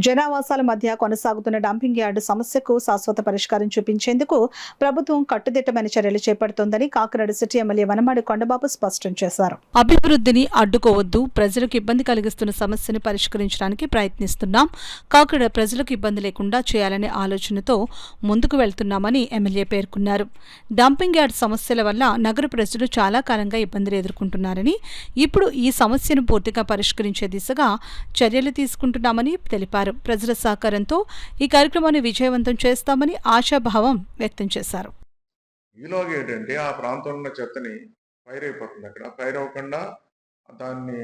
జనావాసాల మధ్య కొనసాగుతున్న dumping yard సమస్యకు శాశ్వత పరిష్కారం చూపించేందుకు ప్రభుత్వం కట్టుదిట్టమైన చర్యలు చేపడుతోందని కాకినాడ సిటీ ఎమ్మెల్యే వనమాడి కొండబాబు స్పష్టం చేశారు. అభివృద్ధిని అడ్డుకోవద్దు, ప్రజలకు ఇబ్బంది కలిగిస్తున్న సమస్యను పరిష్కరించడానికి ప్రయత్నిస్తున్నాం. కాకినాడ ప్రజలకు ఇబ్బంది లేకుండా చేయాలనే ఆలోచనతో ముందుకు వెళ్తున్నామని ఎమ్మెల్యే పేర్కొన్నారు. డంపింగ్ యార్డ్ సమస్యల వల్ల నగర ప్రజలు చాలా కాలంగా ఇబ్బందులు ఎదుర్కొంటున్నారని, ఇప్పుడు ఈ సమస్యను పూర్తిగా పరిష్కరించే దిశగా చర్యలు తీసుకుంటున్నామని తెలిపారు. ప్రజల సహకారంతో ఈ కార్యక్రమాన్ని విజయవంతం చేస్తామని ఆశాభావం వ్యక్తం చేశారు. ఈలోగా ఏంటంటే ఆ ప్రాంతంలో ఉన్న చెత్తని ఫైర్ అయిపోతుంది. అక్కడ ఫైర్ అవ్వకుండా దాన్ని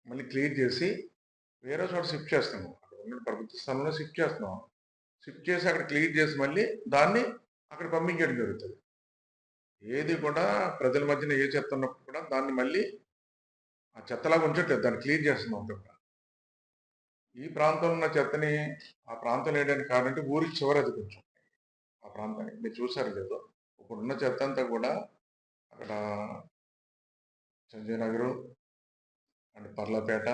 మళ్ళీ క్లియర్ చేసి వేరే చోట షిఫ్ట్ చేస్తున్నాం. అక్కడ ఉన్న ప్రభుత్వ స్థలంలో షిఫ్ట్ చేస్తున్నాం. షిఫ్ట్ చేసి అక్కడ క్లియర్ చేసి మళ్ళీ దాన్ని అక్కడ పంపించడం జరుగుతుంది. ఏది కూడా ప్రజల మధ్యన ఏ చెత్త ఉన్నప్పుడు కూడా దాన్ని మళ్ళీ ఆ చెత్తలాగా ఉంచట్లేదు, దాన్ని క్లియర్ చేస్తున్నాం. అంతా ఈ ప్రాంతంలో ఉన్న చెత్తని ఆ ప్రాంతం వేయడానికి కారణం అంటే ఊరికి చివరది కొంచెం ఆ ప్రాంతానికి మీరు చూసారు లేదో, ఇప్పుడున్న చెత్త అంతా కూడా అక్కడ సంజయ్ నగరు అండ్ పర్లపేట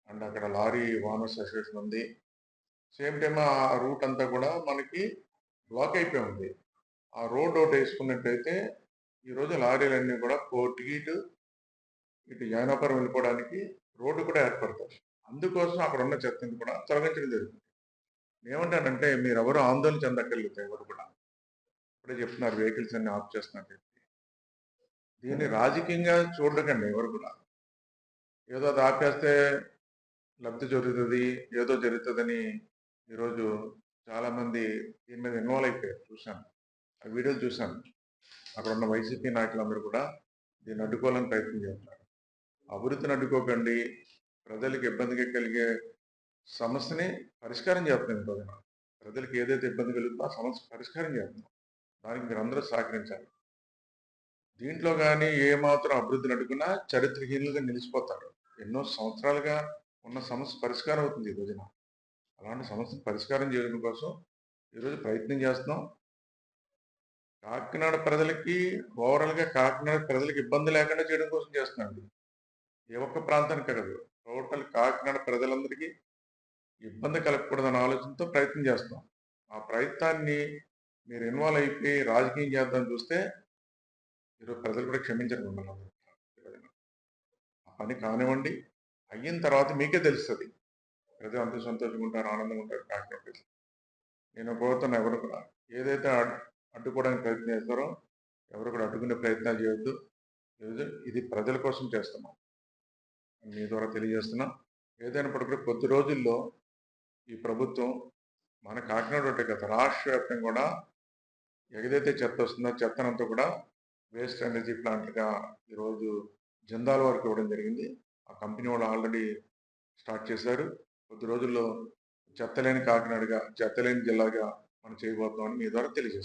అండ్ అక్కడ లారీ ఓనర్స్ అసోసియేషన్ ఉంది. సేమ్ టైం ఆ రూట్ అంతా కూడా మనకి బ్లాక్ అయిపోయి ఉంది. ఆ రోడ్ ఒకటి వేసుకున్నట్టయితే ఈరోజు లారీలన్నీ కూడా కోర్టుకి ఇటు జైనాపురం వెళ్ళిపోవడానికి రోడ్డు కూడా ఏర్పడతారు. అందుకోసం అక్కడ ఉన్న చెత్తని కూడా తొలగించడం జరుగుతుంది. ఏమంటానంటే మీరు ఎవరు ఆందోళన చెందక్కర్లేదు, ఎవరు కూడా ఇప్పుడే చెప్తున్నారు వెహికల్స్ అన్ని ఆఫ్ చేస్తున్నారు. దీన్ని రాజకీయంగా చూడకండి ఎవరు కూడా. ఏదో అది ఆపేస్తే లబ్ధి జరుగుతుంది, ఏదో జరుగుతుందని ఈరోజు చాలామంది దీని మీద ఇన్వాల్వ్ అయిపోయారు. చూశాను, ఆ వీడియోలు చూశాను. అక్కడ ఉన్న వైసీపీ నాయకులందరూ కూడా దీన్ని అడ్డుకోవాలని ప్రయత్నం చేస్తున్నారు. అభివృద్ధిని అడ్డుకోకండి, ప్రజలకు ఇబ్బందిగా కలిగే సమస్యని పరిష్కారం చేస్తున్నాం. రోజున ప్రజలకు ఏదైతే ఇబ్బంది కలుగుతుందో ఆ సమస్య పరిష్కారం చేస్తున్నాం. దానికి మీరు అందరూ సహకరించాలి. దీంట్లో కానీ ఏమాత్రం అభివృద్ధిని అడ్డుకున్నా చరిత్రహీనులుగా నిలిచిపోతారు. ఎన్నో సంవత్సరాలుగా ఉన్న సమస్య పరిష్కారం అవుతుంది ఈ రోజున. అలాంటి సమస్యను పరిష్కారం చేయడం కోసం ఈరోజు ప్రయత్నం చేస్తున్నాం. కాకినాడ ప్రజలకి ఓవరాల్గా కాకినాడ ప్రజలకు ఇబ్బంది లేకుండా చేయడం కోసం చేస్తున్నాం. ఏ ఒక్క ప్రాంతానికి కాదు, టోటల్ కాకినాడ ప్రజలందరికీ ఇబ్బంది కలగకూడదన్న ఆలోచనతో ప్రయత్నం చేస్తాం. ఆ ప్రయత్నాన్ని మీరు ఇన్వాల్వ్ అయిపోయి రాజకీయం చేద్దాం చూస్తే ఈరోజు ప్రజలు కూడా క్షమించరు మిమ్మల్ని. ఆ పని కానివ్వండి, అయిన తర్వాత మీకే తెలుస్తుంది ప్రజలు అంత సంతోషంగా ఉంటారు, ఆనందంగా ఉంటారు. కాకినాడ ప్రజలు నేను కోరుతున్న ఎవరు కూడా ఏదైతే అడ్డుకోవడానికి ప్రయత్నం చేస్తారో ఎవరు కూడా అడ్డుకునే ప్రయత్నాలు చేయొద్దు. ఇది ప్రజల కోసం చేస్తున్నాం, మీ ద్వారా తెలియజేస్తున్నాం. ఏదైనప్పటికీ కొద్ది రోజుల్లో ఈ ప్రభుత్వం మన కాకినాడ ఒకటే కదా, రాష్ట్ర వ్యాప్తంగా కూడా ఏదైతే చెత్త వస్తుందో చెత్తనంతా కూడా వేస్ట్ ఎనర్జీ ప్లాంట్గా ఈరోజు జిందాల్ వరకు ఇవ్వడం జరిగింది. ఆ కంపెనీ వాళ్ళు ఆల్రెడీ స్టార్ట్ చేశారు. కొద్ది రోజుల్లో చెత్త లేని కాకినాడగా, చెత్త లేని జిల్లాగా మనం చేయబోతున్నామని మీ ద్వారా తెలియజేస్తాం.